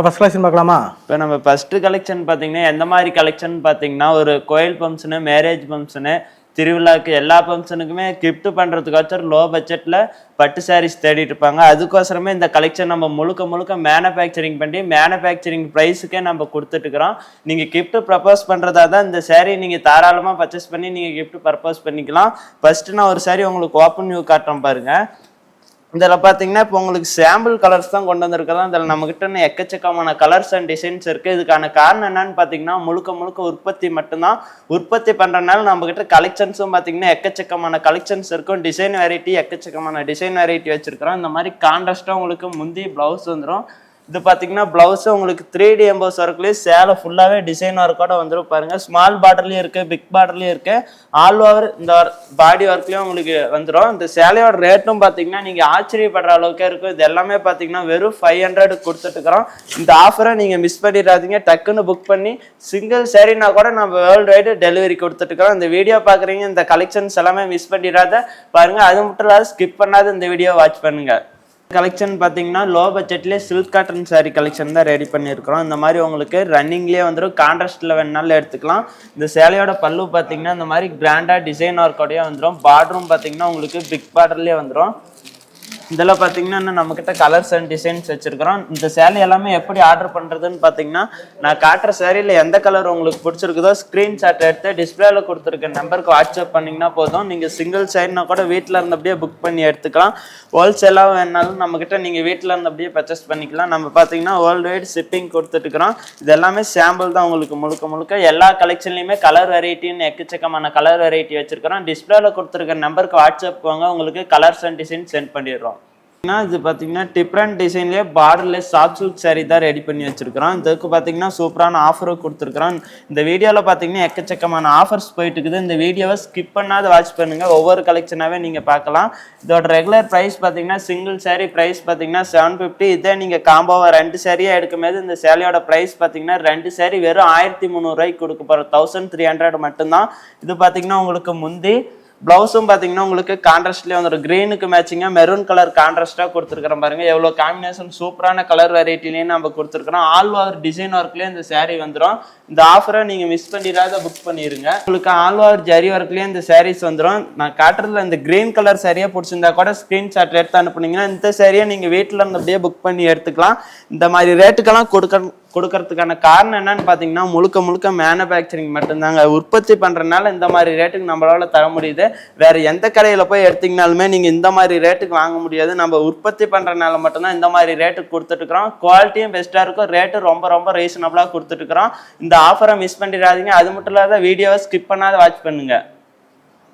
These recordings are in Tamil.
ஃபர்ஸ்ட் கலெக்ஷன் பார்க்கலாமா? இப்போ நம்ம ஃபர்ஸ்ட் கலெக்ஷன் பார்த்தீங்கன்னா எந்த மாதிரி கலெக்ஷன் பார்த்தீங்கன்னா ஒரு கோயில் ஃபங்க்ஷனு, மேரேஜ் ஃபங்க்ஷனு, திருவிழாக்கு எல்லா ஃபங்க்ஷனுக்குமே கிஃப்ட் பண்ணுறதுக்கோசரம் லோ பட்ஜெட்டில் பட்டு சாரீஸ் தேடிட்டு இருப்பாங்க. அதுக்கோசரமே இந்த கலெக்ஷன் நம்ம முழுக்க மேனுஃபேக்சரிங் பண்ணி மேனுஃபேக்சரிங் ப்ரைஸுக்கே நம்ம கொடுத்துட்டுருக்குறோம். நீங்கள் கிஃப்ட் ப்ரப்போஸ் பண்ணுறதா தான் இந்த சாரீ நீங்கள் தாராளமாக பர்ச்சேஸ் பண்ணி நீங்கள் கிஃப்ட் ப்ரப்போஸ் பண்ணிக்கலாம். ஃபர்ஸ்ட்டு நான் ஒரு சாரீ உங்களுக்கு ஓப்பன் வியூ காட்டுறேன் பாருங்கள். இதில் பார்த்தீங்கன்னா இப்போ உங்களுக்கு சாம்பிள் கலர்ஸ் தான் கொண்டு வந்திருக்கிறோம். இதில் நம்மகிட்ட எக்கச்சக்கமான கலர்ஸ் அண்ட் டிசைன்ஸ் இருக்குது. இதுக்கான காரணம் என்னன்னு பார்த்தீங்கன்னா முழுக்க உற்பத்தி மட்டும்தான். உற்பத்தி பண்ணுறதுனால நம்மகிட்ட கலெக்ஷன்ஸும் பார்த்தீங்கன்னா எக்கச்சக்கமான கலெக்ஷன்ஸ் இருக்கும். டிசைன் வெரைட்டி எக்கச்சக்கமான டிசைன் வெரைட்டி வச்சுருக்கிறோம். இந்த மாதிரி கான்ட்ராஸ்ட்டாக உங்களுக்கு முந்தி ப்ளவுஸ் வந்துடும். இது பார்த்தீங்கன்னா ப்ளவுஸு உங்களுக்கு 3D எம்போஸ் ஒர்க்லேயே சேலை ஃபுல்லாகவே டிசைன் ஒர்க்கோட வந்துடும் பாருங்கள். ஸ்மால் பார்டர்லேயும் இருக்குது, பிக் பார்டர்லேயும் இருக்குது, ஆல் ஓவர் இந்த பாடி ஒர்க்லேயும் உங்களுக்கு வந்துடும். இந்த சேலையோட ரேட்டும் பார்த்தீங்கன்னா நீங்கள் ஆச்சரியப்படுற அளவுக்கே இருக்கும். இது எல்லாமே பார்த்தீங்கன்னா வெறும் 500 கொடுத்துட்டுருக்குறோம். இந்த ஆஃபரை நீங்கள் மிஸ் பண்ணிடாதீங்க. டக்குன்னு புக் பண்ணி சிங்கிள் சேரீனா கூட நம்ம வேர்ல்டு வைடு டெலிவரி கொடுத்துட்டுருக்குறோம். இந்த வீடியோ பார்க்குறீங்க, இந்த கலெக்ஷன்ஸ் எல்லாமே மிஸ் பண்ணிடாத பாருங்கள். அது மட்டும் இல்லாத ஸ்கிப் பண்ணாத இந்த வீடியோ வாட்ச் பண்ணுங்கள். கலெக்ஷன் பார்த்தீங்கன்னா லோ பட்ஜெட்லேயே சில்க் காட்டன் சாரீ கலெக்ஷன் தான் ரெடி பண்ணியிருக்கிறோம். இந்த மாதிரி உங்களுக்கு ரன்னிங்லேயே வந்துடும். கான்ட்ராஸ்ட்டில் வேணுனாலும் எடுத்துக்கலாம். இந்த சேலையோட பல்லு பார்த்தீங்கன்னா இந்த மாதிரி கிராண்டாக டிசைன் ஒர்க்கோடையே வந்துடும். பார்டரும் பார்த்தீங்கன்னா உங்களுக்கு பிக் பார்டர்லேயே வந்துடும். இதில் பார்த்தீங்கன்னா இன்னும் நம்மக்கிட்ட கலர்ஸ் அண்ட் டிசைன்ஸ் வச்சுருக்கிறோம். இந்த சேலை எல்லாமே எப்படி ஆர்டர் பண்ணுறதுன்னு பார்த்தீங்கன்னா நான் காட்டுற சேரீயில் எந்த கலர் உங்களுக்கு பிடிச்சிருக்குதோ ஸ்க்ரீன்ஷாட் எடுத்து டிஸ்பிளேல கொடுத்துருக்க நம்பருக்கு வாட்ஸ்அப் பண்ணிங்கன்னா போதும். நீங்கள் சிங்கிள் சேரீனா கூட வீட்டில் இருந்தபடியே புக் பண்ணி எடுத்துக்கலாம். ஹோல்சேலாக வேணாலும் நம்மக்கிட்ட நீங்கள் வீட்டில் இருந்தபடியே பர்ச்சேஸ் பண்ணிக்கலாம். நம்ம பார்த்தீங்கன்னா வேர்ல்டு வைடு ஷிப்பிங் கொடுத்துட்டுருக்குறோம். இது எல்லாமே சாம்பிள் தான். உங்களுக்கு முழுக்க எல்லா கலெக்ஷன்லையுமே கலர் வெரைட்டின்னு எக்கச்சக்கமான கலர் வெரைட்டி வச்சுருக்கிறோம். டிஸ்பிளேல கொடுத்துருக்க நம்பருக்கு வாட்ஸ்அப் வாங்க, உங்களுக்கு கலர்ஸ் அண்ட் டிசைன் சென்ட் பண்ணிடுறோம். இது பார்த்தீங்கன்னா டிஃப்ரெண்ட் டிசைன்லேயே பார்டர்லெஸ் சாஃப்ட் சில்க் சாரீ தான் ரெடி பண்ணி வச்சிருக்கிறோம். இதுக்கு பார்த்தீங்கன்னா சூப்பரான ஆஃபரும் கொடுத்துருக்குறோம். இந்த வீடியோவில் பார்த்தீங்கன்னா எக்கச்சக்கமான ஆஃபர்ஸ் போயிட்டு இருக்குது. இந்த வீடியோவை ஸ்கிப் பண்ணாத வாட்ச் பண்ணுங்கள். ஒவ்வொரு கலெக்ஷனாகவே நீங்கள் பார்க்கலாம். இதோட ரெகுலர் ப்ரைஸ் பார்த்தீங்கன்னா சிங்கிள் சாரீ ப்ரைஸ் பார்த்தீங்கன்னா 750. இதே நீங்கள் காம்போவை 2 சாரியாக எடுக்கும்போது இந்த சேலையோட ப்ரைஸ் பார்த்தீங்கன்னா 2 சாரீ வெறும் 1300 ரூபாய்க்கு கொடுக்க போகிறோம். 1300 மட்டும்தான். இது பார்த்தீங்கன்னா உங்களுக்கு முந்தி ப்ளவுஸும் பார்த்தீங்கன்னா உங்களுக்கு கான்ட்ராஸ்ட்லேயே வந்துடும். க்ரீனுக்கு மேட்சிங்காக மெரூன் கலர் கான்ட்ராஸ்ட்டாக கொடுத்துருக்குறோம் பாருங்கள். எவ்வளோ காம்பினேஷன் சூப்பரான கலர் வெரைட்டிலேயும் நம்ம கொடுத்துருக்குறோம். ஆல் ஓவர் டிசைன் ஒர்க்லேயே இந்த சாரீ வந்துடும். இந்த ஆஃபரை நீங்கள் மிஸ் பண்ணிடாத புக் பண்ணிடுங்க. உங்களுக்கு ஆல் ஓவர் ஜரி ஒர்க்லேயே இந்த சாரீஸ் வந்துடும். நான் காட்டுறதுல இந்த க்ரீன் கலர் சாரியாக பிடிச்சிருந்தா கூட ஸ்க்ரீன்ஷாட் எடுத்து அனுப்புனீங்கன்னா இந்த சாரியை நீங்கள் வீட்டில் இருந்தபடியே புக் பண்ணி எடுத்துக்கலாம். இந்த மாதிரி ரேட்டுக்கெல்லாம் கொடுக்கறதுக்கான காரணம் என்னன்னு பார்த்தீங்கன்னா முழுக்க மேனுஃபேக்சரிங் மட்டும்தாங்க. உற்பத்தி பண்ணுறதுனால இந்த மாதிரி ரேட்டுக்கு நம்மளால தர முடியுது. வேற எந்த கடையில் போய் எடுத்தீங்கனாலுமே நீங்கள் இந்த மாதிரி ரேட்டுக்கு வாங்க முடியாது. நம்ம உற்பத்தி பண்ணுறதுனால மட்டும்தான் இந்த மாதிரி ரேட்டுக்கு கொடுத்துட்டுருக்குறோம். குவாலிட்டியும் பெஸ்ட்டாக இருக்கும், ரேட்டு ரொம்ப ரீசனபிளாக கொடுத்துட்டுருக்குறோம். இந்த ஆஃபரை மிஸ் பண்ணிடாதீங்க. அது மட்டும் இல்லாத வீடியோவை ஸ்கிப் பண்ணாத வாட்ச் பண்ணுங்க.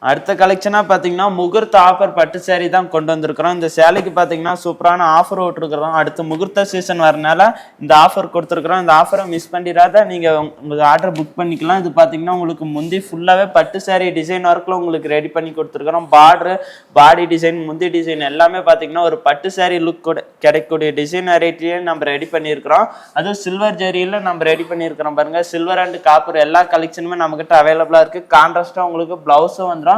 அடுத்த கலெக்ஷனாக பார்த்தீங்கன்னா முகூர்த்த ஆஃபர் பட்டு சேரீ தான் கொண்டு வந்திருக்கிறோம். இந்த சேலைக்கு பார்த்தீங்கன்னா சூப்பரான ஆஃபர் விட்டுருக்குறோம். அடுத்து முகூர்த்த சீசன் வரனால இந்த ஆஃபர் கொடுத்துருக்குறோம். இந்த ஆஃபரை மிஸ் பண்ணிடாத நீங்கள் உங்களுக்கு ஆர்டர் புக் பண்ணிக்கலாம். இது பார்த்தீங்கன்னா உங்களுக்கு முந்தி ஃபுல்லாகவே பட்டு சேரீ டிசைன் ஒர்க்கில் உங்களுக்கு ரெடி பண்ணி கொடுத்துருக்குறோம். பார்டரு, பாடி டிசைன், முந்தி டிசைன் எல்லாமே பார்த்தீங்கன்னா ஒரு பட்டு சேரீ லுக் கூட கிடைக்கக்கூடிய டிசைன் வெரைட்டியே நம்ம ரெடி பண்ணியிருக்கிறோம். அதுவும் சில்வர் ஜரியில் நம்ம ரெடி பண்ணியிருக்கிறோம் பாருங்கள். சில்வர் அண்ட் காப்பர் எல்லா கலெக்ஷனுமே நம்மகிட்ட அவைலபிளாக இருக்குது. கான்ட்ராஸ்ட்டாக உங்களுக்கு ப்ளவுஸும் வந்துடும்.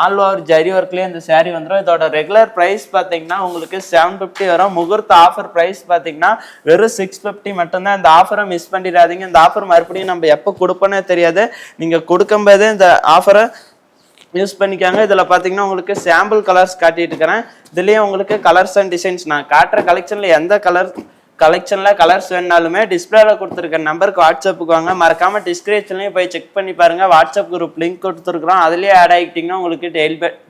ஆல் ஓவர் ஜரி ஒர்க்லேயே இந்த சாரீ வந்துடும். இதோட ரெகுலர் ப்ரைஸ் பார்த்தீங்கன்னா உங்களுக்கு 750 வரும். முகூர்த்த ஆஃபர் ப்ரைஸ் பார்த்தீங்கன்னா வெறும் 650 மட்டும்தான். இந்த ஆஃபரை மிஸ் பண்ணிடாதீங்க. இந்த ஆஃபர் மறுபடியும் நம்ம எப்போ கொடுப்போன்னே தெரியாது. நீங்கள் கொடுக்கும்போதே இந்த ஆஃபரை யூஸ் பண்ணிக்காங்க. இதில் பார்த்தீங்கன்னா உங்களுக்கு சாம்பிள் கலர்ஸ் காட்டிட்டு இருக்கிறேன். இதுலேயே உங்களுக்கு கலர்ஸ் அண்ட் டிசைன்ஸ் நான் காட்டுற கலெக்ஷனில் எந்த கலெக்ஷனில் கலர்ஸ் வேணாலுமே டிஸ்பிளேல கொடுத்துருக்க நம்பருக்கு வாட்ஸ்அப்புக்கு வாங்க. மறக்காமல் டிஸ்கிரிப்ஷன்லையும் போய் செக் பண்ணி பாருங்கள். வாட்ஸ்அப் குரூப் லிங்க் கொடுத்துருக்குறோம். அதுலேயே ஆட் ஆகிட்டிங்கன்னா உங்களுக்கு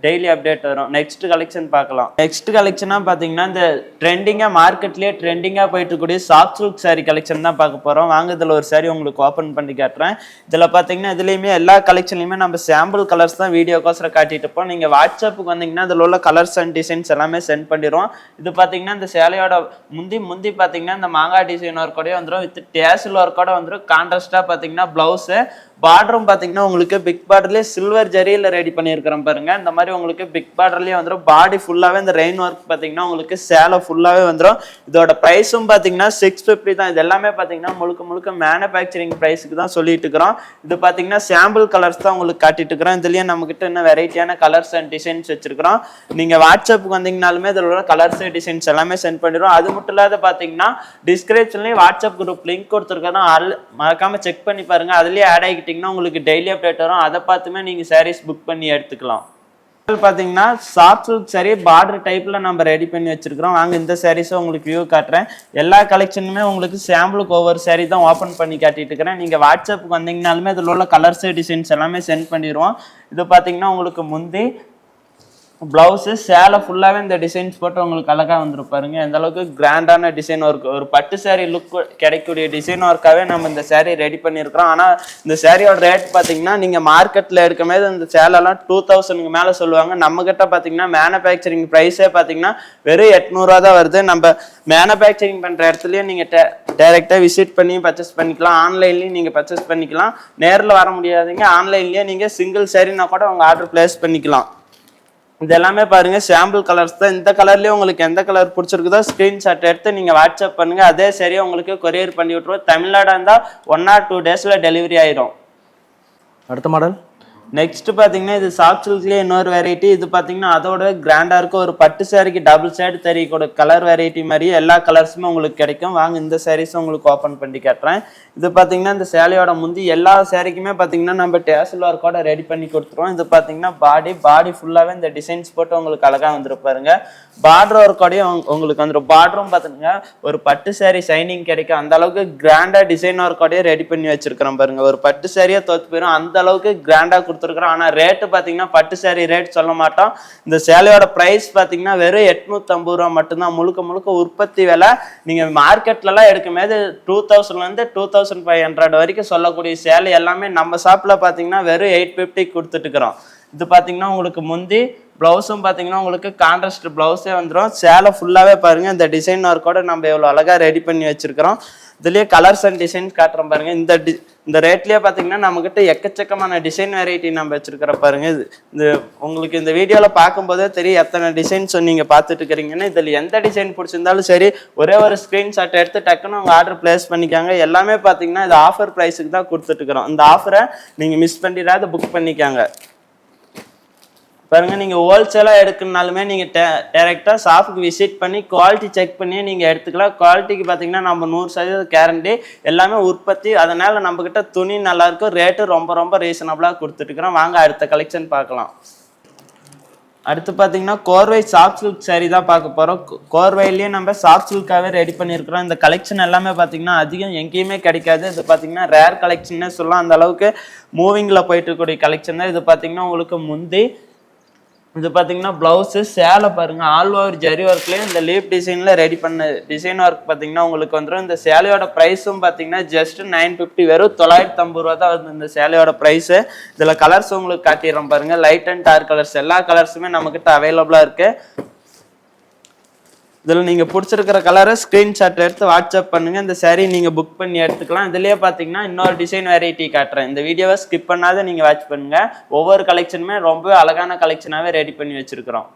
டெய்லி அப்டேட் வரும். நெக்ஸ்ட் கலெக்ஷன் பார்க்கலாம். நெக்ஸ்ட் கலெக்ஷனாக பார்த்தீங்கன்னா இந்த மார்க்கெட்லேயே ட்ரெண்டிங்காக போயிட்டு இருக்கக்கூடிய சாஃப்ட் சில்க் சாரீ கலெக்ஷன் தான் பார்க்க போகிறோம். வாங்க இதில் ஒரு சாரீ உங்களுக்கு ஓப்பன் பண்ணி காட்டுறேன். இதில் பார்த்தீங்கன்னா இதுலேயுமே எல்லா கலெக்ஷன்லையுமே நம்ம சாம்பிள் கலர்ஸ் தான் வீடியோக்கோசரம் காட்டிட்டு இருப்போம். நீங்கள் வாட்ஸ்அப்புக்கு வந்தீங்கன்னா இதில் உள்ள கலர்ஸ் அண்ட் டிசைன்ஸ் எல்லாமே சென்ட் பண்ணிடுவோம். இது பார்த்தீங்கன்னா இந்த சேலையோட முந்தி பார்த்தீங்கன்னா இந்த மாங்காய் டிசைன் ஒர்க்கோடய வந்துடும். வித் டேசில் ஒர்க்கோட வந்துடும். கான்ட்ராஸ்டாக பார்த்தீங்கன்னா ப்ளவுஸு, பார்டரும் பாத்தீங்கன்னா உங்களுக்கு பிக் பார்டர்லயே சில்வர் ஜரியில ரெடி பண்ணியிருக்கிறோம் பாருங்க. இந்த மாதிரி உங்களுக்கு பிக் பார்டர்லயே வந்துடும். பாடி ஃபுல்லாவே இந்த ரெயின் ஒர்க் பாத்தீங்கன்னா உங்களுக்கு சேலை ஃபுல்லாவே வந்துடும். இதோட பிரைஸும் பாத்தீங்கன்னா 650 தான். இது எல்லாமே பாத்தீங்கன்னா முழுக்க முழுக்க மேனுஃபேக்சரிங் பிரைஸுக்கு தான் சொல்லிட்டு இருக்கிறோம். இது பாத்தீங்கன்னா சாம்பிள் கலர்ஸ் தான் உங்களுக்கு காட்டிட்டு இருக்கிறோம். இதுலயே நம்ம கிட்ட இன்னும் வெரைட்டியான கலர்ஸ் அண்ட் டிசைன்ஸ் வச்சிருக்கிறோம். நீங்க வாட்ஸ்அப்புக்கு வந்தீங்கனாலுமே இதோட கலர்ஸ் டிசைன்ஸ் எல்லாமே சென்ட் பண்ணிடுவோம். அது மட்டும் இல்லாத பாத்தீங்கன்னா டிஸ்கிரிப்ஷன்லயே வாட்ஸ்அப் குரூப் லிங்க் கொடுத்துருக்கோம். மறக்காம செக் பண்ணி பாருங்க. அதுலயே ஆட் ஆகிட்டீங்கன்னா உங்களுக்கு டெய்லி அப்டேட் வரும். அதை பார்த்துமே நீங்க சாரீஸ் புக் பண்ணி எடுத்துக்கலாம். பாத்தீங்கன்னா சாஃப்ட் சில்க் சாரி பார்டர் டைப்ல நம்ம ரெடி பண்ணி வச்சிருக்கிறோம். வாங்க இந்த சாரீஸை உங்களுக்கு வியூ காட்டுறேன். எல்லா கலெக்ஷனுமே உங்களுக்கு சாம்பிளுக்கு ஒவ்வொரு சாரி தான் ஓப்பன் பண்ணி காட்டிட்டு இருக்கிறேன். நீங்க வாட்ஸ்அப்புக்கு வந்தீங்கனாலுமே இதில் உள்ள கலர்ஸ் டிசைன்ஸ் எல்லாமே சென்ட் பண்ணிடுவோம். இது பாத்தீங்கன்னா உங்களுக்கு முந்தி பிளவுஸு சேலை ஃபுல்லாகவே இந்த டிசைன்ஸ் போட்டு உங்களுக்கு அழகாக வந்துருப்பாருங்க. எந்த அளவுக்கு கிராண்டான டிசைன் ஒர்க், ஒரு பட்டு சாரீ லுக் கிடைக்கக்கூடிய டிசைன் ஒர்க்காகவே நம்ம இந்த சாரீ ரெடி பண்ணியிருக்கிறோம். ஆனால் இந்த சாரியோட ரேட் பார்த்தீங்கன்னா நீங்கள் மார்க்கெட்டில் எடுக்கும்போது இந்த சேலெல்லாம் 2000க்கு மேலே சொல்லுவாங்க. நம்மக்கிட்ட பார்த்தீங்கன்னா மேனுஃபேக்சரிங் ப்ரைஸே பார்த்தீங்கன்னா வெறும் 800 தான் வருது. நம்ம மேனுஃபேக்சரிங் பண்ணுற இடத்துலையும் நீங்கள் டைரெக்டாக விசிட் பண்ணி பர்ச்சேஸ் பண்ணிக்கலாம். ஆன்லைன்லேயும் நீங்கள் பர்ச்சேஸ் பண்ணிக்கலாம். நேரில் வர முடியாதீங்க, ஆன்லைன்லேயே நீங்கள் சிங்கிள் சாரீனா கூட உங்கள் ஆர்டர் பிளேஸ் பண்ணிக்கலாம். இது எல்லாமே பாருங்க சாம்பிள் கலர்ஸ் தான். இந்த கலர்லயே உங்களுக்கு எந்த கலர் பிடிச்சிருக்குதோ ஸ்கிரீன்ஷாட் எடுத்து நீங்க வாட்ஸ்அப் பண்ணுங்க. அதே சரியா உங்களுக்கு கொரியர் பண்ணி விட்டுருவோம். தமிழ்நாடு இருந்தா 1 or 2 daysல டெலிவரி ஆயிடும். அடுத்த மாடல் நெக்ஸ்ட் பாத்தீங்கன்னா இது சாஃப்ட் சில்க்லயே இன்னொரு வெரைட்டி. இது பாத்தீங்கன்னா அதோட கிராண்டா இருக்கும். ஒரு பட்டு சாரிக்கு டபுள் சைடு தெரிய கூட கலர் வெரைட்டி மாதிரி எல்லா கலர்ஸுமே உங்களுக்கு கிடைக்கும். வாங்க இந்த சாரீஸ் உங்களுக்கு ஓப்பன் பண்ணி காட்டுறேன். இது பாத்தீங்கன்னா இந்த சேலையோட முந்தி எல்லா சாரிக்குமே பாத்தீங்கன்னா நம்ம டேசல் ஒர்க்கோட ரெடி பண்ணி கொடுத்துருவோம். இது பாத்தீங்கன்னா பாடி ஃபுல்லாவே இந்த டிசைன்ஸ் போட்டு உங்களுக்கு அழகா வந்துருப்பாருங்க. பார்டர் ஒர்க்கோடையும் உங்களுக்கு வந்துடும். பார்டரும் பாத்தீங்கன்னா ஒரு பட்டு சாரி ஷைனிங் கிடைக்கும். அந்த அளவுக்கு கிராண்டா டிசைன் ஒர்க்கோடய ரெடி பண்ணி வச்சிருக்கிறோம் பாருங்க. ஒரு பட்டு சாரியா தோத்து போயிடும் அந்த அளவுக்கு கிராண்டா கொடுத்துருக்கிறோம். ஆனா ரேட்டு பாத்தீங்கன்னா பட்டு சாரி ரேட் சொல்ல மாட்டோம். இந்த சேலையோட பிரைஸ் பாத்தீங்கன்னா வெறும் 850 ரூபா மட்டும்தான். முழுக்க முழுக்க உற்பத்தி விலை. நீங்க மார்க்கெட்ல எல்லாம் எடுக்கும்போது 2000ல இருந்து 2500 வரைக்கும் சொல்லக்கூடிய சேலை எல்லாமே நம்ம ஷாப்ல பாத்தீங்கன்னா வெறும் 850 கொடுத்துட்டு இருக்கிறோம். இது பாத்தீங்கன்னா உங்களுக்கு முந்தி பிளவுஸும் பாத்தீங்கன்னா உங்களுக்கு கான்ட்ராஸ்ட் பிளவுஸே வந்துடும். சேலை ஃபுல்லாவே பாருங்க இந்த டிசைன் ஒர்க்கோட நம்ம எவ்வளவு அழகா ரெடி பண்ணி வச்சிருக்கிறோம். இதுலயே கலர்ஸ் அண்ட் டிசைன்ஸ் காட்டுறோம் பாருங்க. இந்த ரேட்லயே பாத்தீங்கன்னா நம்ம கிட்ட எக்கச்சக்கமான டிசைன் வெரைட்டி நம்ம வச்சிருக்கிற பாருங்க. இது உங்களுக்கு இந்த வீடியோல பார்க்கும்போதே தெரியும் எத்தனை டிசைன்ஸ் நீங்க பார்த்துட்டு இருக்கிறீங்கன்னு. இதுல எந்த டிசைன் பிடிச்சிருந்தாலும் சரி ஒரே ஒரு ஸ்கிரீன்ஷாட் எடுத்து டக்குன்னு உங்க ஆர்டர் பிளேஸ் பண்ணிக்காங்க. எல்லாமே பாத்தீங்கன்னா இது ஆஃபர் பிரைஸுக்கு தான் கொடுத்துட்டு இருக்கிறோம். இந்த ஆஃபரை நீங்க மிஸ் பண்ணிடாத புக் பண்ணிக்காங்க. பாருங்க நீங்க ஹோல்சேலா எடுக்கணும்னாலுமே நீங்க டைரக்டா ஷாப்புக்கு விசிட் பண்ணி குவாலிட்டி செக் பண்ணி நீங்க எடுத்துக்கலாம். குவாலிட்டிக்கு பாத்தீங்கன்னா நம்ம 100% கேரண்டி. எல்லாமே உற்பத்தி. அதனால நம்ம கிட்ட துணி நல்லா இருக்கும். ரேட்டு ரொம்ப ரீசனபிளா கொடுத்துட்டு இருக்கிறோம். வாங்க அடுத்த கலெக்ஷன் பார்க்கலாம். அடுத்து பாத்தீங்கன்னா கோர்வை சாஃப்ட் சில்க் சாரி தான் பார்க்க போறோம். கோர்வையிலேயே நம்ம சாஃப்ட் சில்காவே ரெடி பண்ணியிருக்கிறோம். இந்த கலெக்ஷன் எல்லாமே பாத்தீங்கன்னா அதிகம் எங்கேயுமே கிடைக்காது. இது பாத்தீங்கன்னா ரேர் கலெக்ஷன்னே சொல்லலாம். அந்த அளவுக்கு மூவிங்ல போயிட்டு இருக்கக்கூடிய கலெக்ஷன் தான். இது பாத்தீங்கன்னா உங்களுக்கு முந்தி இது பாத்தீங்கன்னா பிளவுஸ் சேலை பாருங்க ஆல் ஓவர் ஜரி ஒர்க்லயும் இந்த லீப் டிசைன்ல ரெடி பண்ண டிசைன் ஒர்க் பாத்தீங்கன்னா உங்களுக்கு வந்துடும். இந்த சேலையோட பிரைஸும் பாத்தீங்கன்னா ஜஸ்ட் 950 வெறும் 950 ரூபா தான் வருது இந்த சேலையோட பிரைஸ். இதுல கலர்ஸ் உங்களுக்கு காட்டிடுறோம் பாருங்க. லைட் அண்ட் டார்க் கலர்ஸ் எல்லா கலர்ஸுமே நம்ம கிட்ட அவைலபிளா இருக்கு. இதில் நீங்கள் பிடிச்சிருக்கிற கலரை ஸ்க்ரீன்ஷாட் எடுத்து வாட்ஸ்அப் பண்ணுங்கள். இந்த சாரீ நீங்கள் புக் பண்ணி எடுத்துக்கலாம். இதுலேயே பார்த்தீங்கன்னா இன்னொரு டிசைன் வெரைட்டி காட்டுறேன். இந்த வீடியோவை ஸ்கிப் பண்ணாத நீங்கள் வாட்ச் பண்ணுங்கள். ஒவ்வொரு கலெக்ஷனுமே ரொம்ப அழகான கலெக்ஷனாகவே ரெடி பண்ணி வச்சுருக்கிறோம்.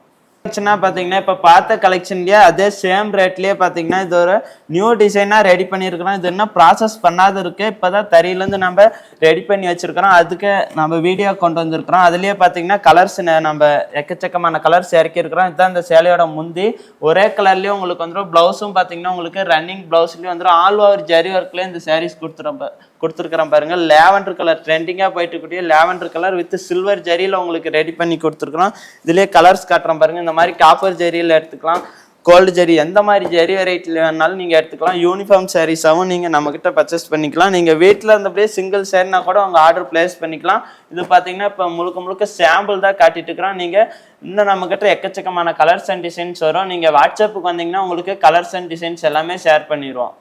கலெக்ஷனாக பார்த்தீங்கன்னா இப்போ பார்த்த கலெக்ஷன்லேயே அதே சேம் ரேட்லேயே பார்த்தீங்கன்னா இது ஒரு நியூ டிசைனாக ரெடி பண்ணியிருக்கிறோம். இது இன்னும் ப்ராசஸ் பண்ணாத இருக்குது. இப்போ தான் தறியிலேருந்து நம்ம ரெடி பண்ணி வச்சுருக்கிறோம். அதுக்கு நம்ம வீடியோ கொண்டு வந்திருக்கிறோம். அதுலேயே பார்த்தீங்கன்னா கலர்ஸ் நம்ம எக்கச்சக்கமான கலர்ஸ் இறக்கியிருக்கிறோம். இதுதான் இந்த சேலையோட முந்தி. ஒரே கலர்லேயும் உங்களுக்கு வந்துடும். ப்ளவுஸும் பார்த்தீங்கன்னா உங்களுக்கு ரன்னிங் ப்ளவுஸ்லேயும் வந்துடும். ஆல் ஓவர் ஜரி ஒர்க்லேயே இந்த சாரீஸ் கொடுத்துருக்கிறோம் பாருங்க. லேவண்டர் கலர் ட்ரெண்டிங்காக போயிட்டு இருக்கக்கூடிய லேவண்டர் கலர் வித் சில்வர் ஜரியில் உங்களுக்கு ரெடி பண்ணி கொடுத்துருக்குறோம். இதுலேயே கலர்ஸ் காட்டுறோம் பாருங்க. இந்த மாதிரி காப்பர் ஜரியில் எடுத்துக்கலாம், கோல்டு ஜரி, எந்த மாதிரி ஜரி வெரைட்டியில் வேணாலும் நீங்கள் எடுத்துக்கலாம். யூனிஃபார்ம் சாரீஸாகவும் நீங்கள் நம்மக்கிட்ட பர்ச்சேஸ் பண்ணிக்கலாம். நீங்கள் வீட்டில் இருந்தபடியே சிங்கிள் சாரினா கூட உங்கள் ஆர்டர் பிளேஸ் பண்ணிக்கலாம். இது பார்த்தீங்கன்னா இப்போ முழுக்க சாம்பிள் தான் காட்டிட்டு இருக்கிறோம். நீங்கள் இன்னும் நம்மக்கிட்ட எக்கச்சக்கமான கலர்ஸ் அண்ட் டிசைன்ஸ் வரும். நீங்கள் வாட்ஸ்அப்புக்கு வந்தீங்கன்னா உங்களுக்கு கலர்ஸ் அண்ட் டிசைன்ஸ் எல்லாமே ஷேர் பண்ணிடுவோம்.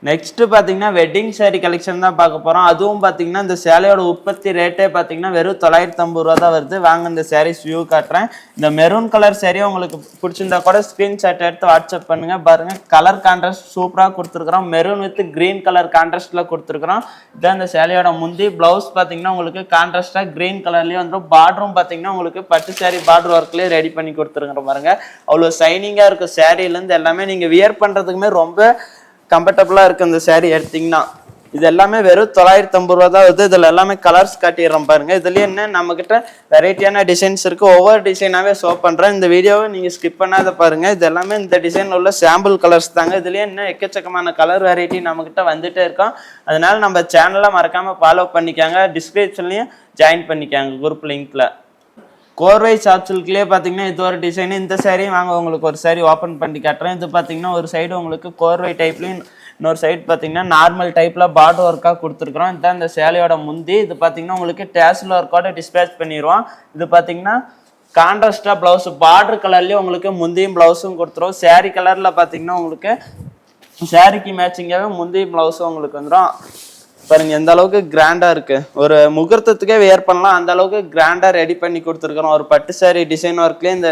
நெக்ஸ்ட் பாத்தீங்கன்னா வெட்டிங் சாரி கலெக்ஷன் தான் பார்க்க போறோம். அதுவும் பாத்தீங்கன்னா இந்த சேலையோட உற்பத்தி ரேட்டே பாத்தீங்கன்னா வெறும் 950 ரூபா தான் வருது. வாங்க இந்த சாரீஸ் வியூ காட்டுறேன். இந்த மெரூன் கலர் சாரி உங்களுக்கு பிடிச்சிருந்தா கூட ஸ்கிரீன்ஷாட் எடுத்து வாட்ஸ்அப் பண்ணுங்க. பாருங்க கலர் கான்ட்ராஸ்ட் சூப்பரா கொடுத்துருக்கோம். மெரூன் வித் கிரீன் கலர் கான்ட்ராஸ்ட்ல கொடுத்துருக்கோம். இதான் இந்த சேலையோட முந்தி. பிளவுஸ் பாத்தீங்கன்னா உங்களுக்கு கான்ட்ராஸ்டா கிரீன் கலர்லயே வந்துடும். பார்டரும் பாத்தீங்கன்னா உங்களுக்கு பட்டு சாரி பார்டர் ஒர்க்லயே ரெடி பண்ணி கொடுத்துருக்கோம். பாருங்க அவ்வளவு சைனிங்கா இருக்கும். சாரில இருந்து எல்லாமே நீங்க வியர் பண்றதுக்குமே ரொம்ப கம்ஃபர்டபுளா இருக்கு. இந்த சாரி எடுத்தீங்கன்னா இது எல்லாமே வெறும் 950 ரூபா தான் வருது. இதுல எல்லாமே கலர்ஸ் காட்டிடுறோம் பாருங்க. இதுலயே என்ன நம்ம கிட்ட வெரைட்டியான டிசைன்ஸ் இருக்கு. ஒவ்வொரு டிசைனாவே ஷோ பண்றேன். இந்த வீடியோவை நீங்க ஸ்கிப் பண்ணாத பாருங்க. இது எல்லாமே இந்த டிசைன்ல உள்ள சாம்பிள் கலர்ஸ் தாங்க. இதுலயே என்ன எக்கச்சக்கமான கலர் வெரைட்டி நம்ம கிட்ட வந்துட்டே இருக்கும். அதனால நம்ம சேனலை மறக்காம ஃபாலோ பண்ணிக்காங்க. டிஸ்கிரிப்ஷன்லயும் ஜாயின் பண்ணிக்காங்க குரூப் லிங்க்ல. கோர்வை சாப் சில்க்லேயே பார்த்தீங்கன்னா இது ஒரு டிசைன். இந்த சாரியும் வாங்க உங்களுக்கு ஒரு சாரி ஓப்பன் பண்ணி காட்டுறேன். இது பார்த்தீங்கன்னா ஒரு சைடு உங்களுக்கு கோர்வை டைப்லையும் இன்னொரு சைடு பார்த்தீங்கன்னா நார்மல் டைப்பில் பார்டர் ஒர்க்காக கொடுத்துருக்குறோம். இதுதான் இந்த சேலையோட முந்தி. இது பார்த்தீங்கன்னா உங்களுக்கு டேஸ்ல ஒர்க்கோட டிஸ்பேச் பண்ணிடுவோம். இது பார்த்தீங்கன்னா கான்ட்ராஸ்டாக ப்ளவுஸ் பார்டர் கலர்லேயே உங்களுக்கு முந்தியும் ப்ளவுஸும் கொடுத்துரும். சாரி கலரில் பார்த்தீங்கன்னா உங்களுக்கு சாரிக்கு மேட்சிங்காகவே முந்தியும் ப்ளவுஸும் உங்களுக்கு வந்துடும். பாருங்க எந்த அளவுக்கு கிராண்டா இருக்கு. ஒரு முகூர்த்தத்துக்கே வேர் பண்ணலாம் அந்த அளவுக்கு கிராண்டா ரெடி பண்ணி கொடுத்துருக்கோம். ஒரு பட்டு சாரி டிசைன் ஒர்க்லேயே இந்த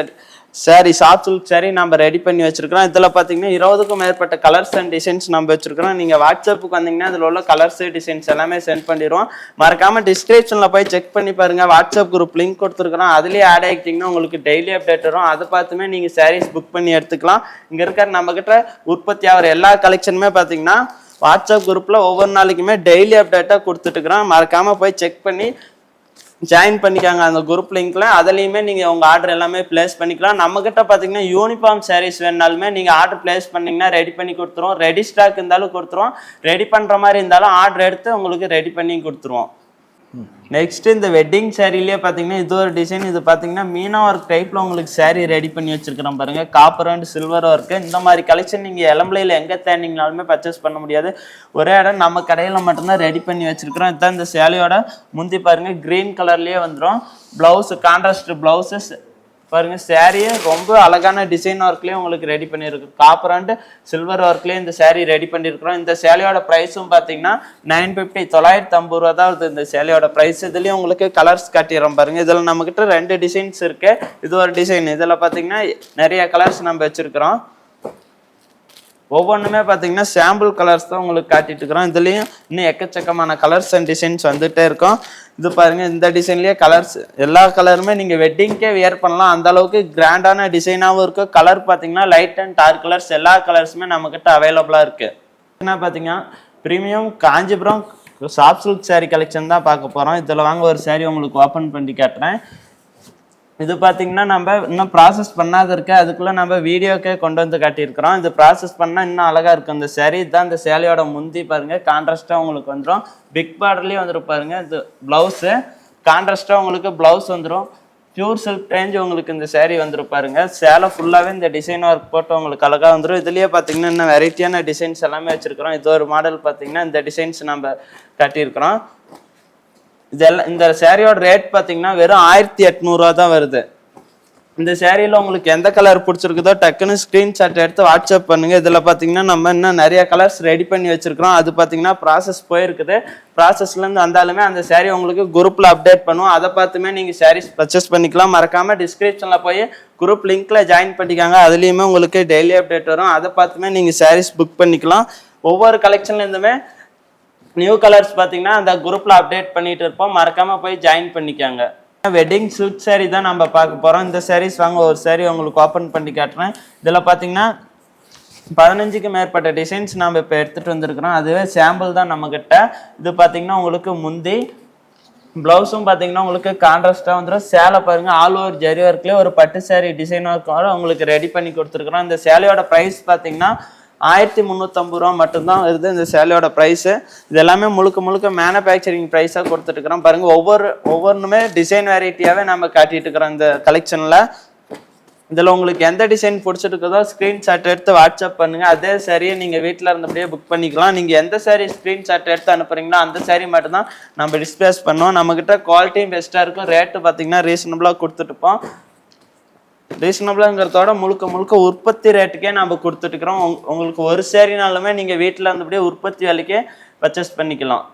சாரி சாஃப்ட் சில்க் சாரி நம்ம ரெடி பண்ணி வச்சிருக்கிறோம். இதுல பாத்தீங்கன்னா 20க்கும் மேற்பட்ட கலர்ஸ் அண்ட் டிசைன்ஸ் நம்ம வச்சிருக்கிறோம். நீங்க வாட்ஸ்அப்புக்கு வந்தீங்கன்னா இதுல உள்ள கலர்ஸ் டிசைன்ஸ் எல்லாமே சென்ட் பண்ணிடுவோம். மறக்காம டிஸ்கிரிப்ஷன்ல போய் செக் பண்ணி பாருங்க. வாட்ஸ்அப் குரூப் லிங்க் கொடுத்துருக்கிறோம். அதுலயே ஆட் ஆகிட்டீங்கன்னா உங்களுக்கு டெய்லி அப்டேட் வரும். அதை பார்த்துமே நீங்க சாரீஸ் புக் பண்ணி எடுத்துக்கலாம். இங்க இருக்கிற நம்ம கிட்ட உற்பத்தி ஆகிற எல்லா கலெக்ஷனுமே பாத்தீங்கன்னா வாட்ஸ்அப் குரூப்ல ஒவ்வொரு நாளைக்குமே டெய்லி அப்டேட்டா கொடுத்துட்டு இருக்கிறோம். மறக்காம போய் செக் பண்ணி ஜாயின் பண்ணிக்காங்க அந்த குரூப் லிங்க்ல. அதுலயுமே நீங்க உங்க ஆர்டர் எல்லாமே பிளேஸ் பண்ணிக்கலாம். நம்ம கிட்ட பாத்தீங்கன்னா யூனிஃபார்ம் சாரீஸ் வேணாலுமே நீங்க ஆர்டர் பிளேஸ் பண்ணீங்கன்னா ரெடி பண்ணி கொடுத்துருவோம். ரெடி ஸ்டாக் இருந்தாலும் கொடுத்துருவோம். ரெடி பண்ற மாதிரி இருந்தாலும் ஆர்டர் எடுத்து உங்களுக்கு ரெடி பண்ணி கொடுத்துருவோம். நெக்ஸ்ட் இந்த வெட்டிங் சாரிலேயே பார்த்தீங்கன்னா இது ஒரு டிசைன். இது பார்த்தீங்கன்னா மீனா ஒர்க் டைப்ல உங்களுக்கு சாரி ரெடி பண்ணி வச்சிருக்கிறோம் பாருங்க. Copper and silver work. இந்த மாதிரி கலெக்ஷன் நீங்க இளம்பிள்ளையில எங்க தேடிங்கனாலுமே பர்ச்சேஸ் பண்ண முடியாது. ஒரே இடம் நம்ம கடையில மட்டும்தான் ரெடி பண்ணி வச்சிருக்கிறோம். இதுதான் இந்த சேலையோட முந்தி பாருங்க கிரீன் கலர்லயே வந்துடும். பிளவுஸ் கான்ட்ராஸ்ட் பிளவுஸஸ் பாருங்க. சாரியே ரொம்ப அழகான டிசைன் ஒர்க்லயே உங்களுக்கு ரெடி பண்ணிருக்கு. காப்பர் அண்ட் சில்வர் ஒர்க்லயே இந்த சாரி ரெடி பண்ணிருக்கிறோம். இந்த சேலையோட பிரைஸும் பாத்தீங்கன்னா 950 950 ரூபா தான் வருது இந்த சேலையோட பிரைஸ். இதுலயும் உங்களுக்கு கலர்ஸ் காட்டிடுறோம் பாருங்க. இதுல நம்ம கிட்ட 2 டிசைன்ஸ் இருக்கு. இது ஒரு டிசைன். இதுல பாத்தீங்கன்னா நிறைய கலர்ஸ் நம்ம வச்சிருக்கிறோம். ஒவ்வொன்றுமே பார்த்தீங்கன்னா சாம்பிள் கலர்ஸ் தான் உங்களுக்கு காட்டிட்டு இருக்கிறோம். இதுலேயும் இன்னும் எக்கச்சக்கமான கலர்ஸ் அண்ட் டிசைன்ஸ் வந்துட்டே இருக்கும். இது பாருங்க இந்த டிசைன்லேயே கலர்ஸ் எல்லா கலருமே நீங்கள் வெட்டிங்க்கே வியர் பண்ணலாம். அந்த அளவுக்கு கிராண்டான டிசைனாகவும் இருக்கும். கலர் பார்த்தீங்கன்னா லைட் அண்ட் டார்க் கலர்ஸ் எல்லா கலர்ஸுமே நம்மக்கிட்ட அவைலபிளாக இருக்கு. என்ன பார்த்தீங்கன்னா premium Kanchipuram soft silk sorry collection தான் பார்க்க போகிறோம். இதில் வாங்க ஒரு சாரி உங்களுக்கு ஓப்பன் பண்ணி காட்டுறேன். இது பார்த்தீங்கன்னா நம்ம இன்னும் ப்ராசஸ் பண்ணாத இருக்கு. அதுக்குள்ள நம்ம வீடியோக்கே கொண்டு வந்து காட்டியிருக்கிறோம். இது ப்ராசஸ் பண்ணால் இன்னும் அழகா இருக்கும் இந்த சாரி. இதுதான் இந்த சேலையோட முந்தி பாருங்க. கான்ட்ராஸ்டா உங்களுக்கு வந்துடும். பிக் பார்டர்லயே வந்துடும் பாருங்க. இது பிளவுஸு கான்ட்ராஸ்டா உங்களுக்கு பிளவுஸ் வந்துடும். பியூர் சில்க் ரேஞ்ச் உங்களுக்கு இந்த சாரி வந்துடும் பாருங்க. சேலை ஃபுல்லாகவே இந்த டிசைன் ஒர்க் போட்டு உங்களுக்கு அழகாக வந்துடும். இதுலேயே பார்த்தீங்கன்னா இன்னும் வெரைட்டியான டிசைன்ஸ் எல்லாமே வச்சிருக்கிறோம். இது ஒரு மாடல் பார்த்தீங்கன்னா இந்த டிசைன்ஸ் நம்ம காட்டியிருக்கிறோம். இதெல்லாம் இந்த சாரியோட ரேட் பார்த்தீங்கன்னா வெறும் 1800 ரூபா தான் வருது. இந்த சாரியில் உங்களுக்கு எந்த கலர் பிடிச்சிருக்குதோ டக்குன்னு ஸ்க்ரீன்ஷாட் எடுத்து வாட்ஸ்அப் பண்ணுங்க. இதில் பார்த்தீங்கன்னா நம்ம இன்னும் நிறைய கலர்ஸ் ரெடி பண்ணி வச்சிருக்கிறோம். அது பார்த்தீங்கன்னா ப்ராசஸ் போயிருக்குது. ப்ராசஸ்லேருந்து வந்தாலுமே அந்த சாரி உங்களுக்கு குரூப்பில் அப்டேட் பண்ணுவோம். அதை பார்த்துமே நீங்கள் சாரீஸ் பர்ச்சேஸ் பண்ணிக்கலாம். மறக்காம டிஸ்கிரிப்ஷனில் போய் குரூப் லிங்க்ல ஜாயின் பண்ணிக்காங்க. அதுலேயுமே உங்களுக்கு டெய்லி அப்டேட் வரும். அதை பார்த்துமே நீங்கள் சாரீஸ் புக் பண்ணிக்கலாம். ஒவ்வொரு கலெக்ஷன்லேருந்துமே நியூ கலர்ஸ் பார்த்தீங்கன்னா அந்த குரூப்ல அப்டேட் பண்ணிட்டு இருப்போம். மறக்காம போய் ஜாயின் பண்ணிக்காங்க. வெட்டிங் சில்க் சாரி தான் நம்ம பார்க்க போறோம். இந்த சாரீஸ் வாங்க ஒரு சாரி உங்களுக்கு ஓப்பன் பண்ணி காட்டுறேன். இதுல பாத்தீங்கன்னா 15க்கும் மேற்பட்ட டிசைன்ஸ் நம்ம இப்போ எடுத்துட்டு வந்திருக்கிறோம். அதுவே சாம்பிள் தான் நம்ம கிட்ட. இது பாத்தீங்கன்னா உங்களுக்கு முந்தி பிளவுஸும் பாத்தீங்கன்னா உங்களுக்கு கான்ட்ராஸ்டா வந்துடும். சேலை பாருங்க ஆல் ஓவர் ஜரி ஒர்க்லயே ஒரு பட்டு சாரி டிசைன் ஒர்க் உங்களுக்கு ரெடி பண்ணி கொடுத்துருக்குறோம். இந்த சேலையோட பிரைஸ் பாத்தீங்கன்னா 1350 ரூபா மட்டும்தான் வருது இந்த சேலையோட ப்ரைஸு. இது எல்லாமே முழுக்க மேனுஃபேக்சரிங் ப்ரைஸாக கொடுத்துட்டு இருக்கிறோம் பாருங்க. ஒவ்வொன்றுமே டிசைன் வெரைட்டியாகவே நம்ம காட்டிட்டு இருக்கிறோம் இந்த கலெக்ஷனில். இதில் உங்களுக்கு எந்த டிசைன் பிடிச்சிருக்குதோ ஸ்க்ரீன்ஷாட் எடுத்து வாட்ஸ்அப் பண்ணுங்க. அதே சாரியை நீங்கள் வீட்டில் இருந்தபடியே புக் பண்ணிக்கலாம். நீங்கள் எந்த சாரி ஸ்க்ரீன்ஷாட் எடுத்து அனுப்புறீங்களோ அந்த சாரி மட்டும்தான் நம்ம டிஸ்பிளேஸ் பண்ணுவோம். நம்மக்கிட்ட குவாலிட்டியும் பெஸ்ட்டாக இருக்கும். ரேட்டு பார்த்தீங்கன்னா ரீசனபிளாக கொடுத்துட்டுப்போம். ரீசனபிளாங்கிறதோட முழுக்க முழுக்க உற்பத்தி ரேட்டுக்கே நம்ம கொடுத்துட்டுக்கிறோம். உங்களுக்கு ஒரு சேரீனாலுமே நீங்கள் வீட்டில் இருந்தபடியே உற்பத்தி விலைக்கே பர்ச்சேஸ் பண்ணிக்கலாம்.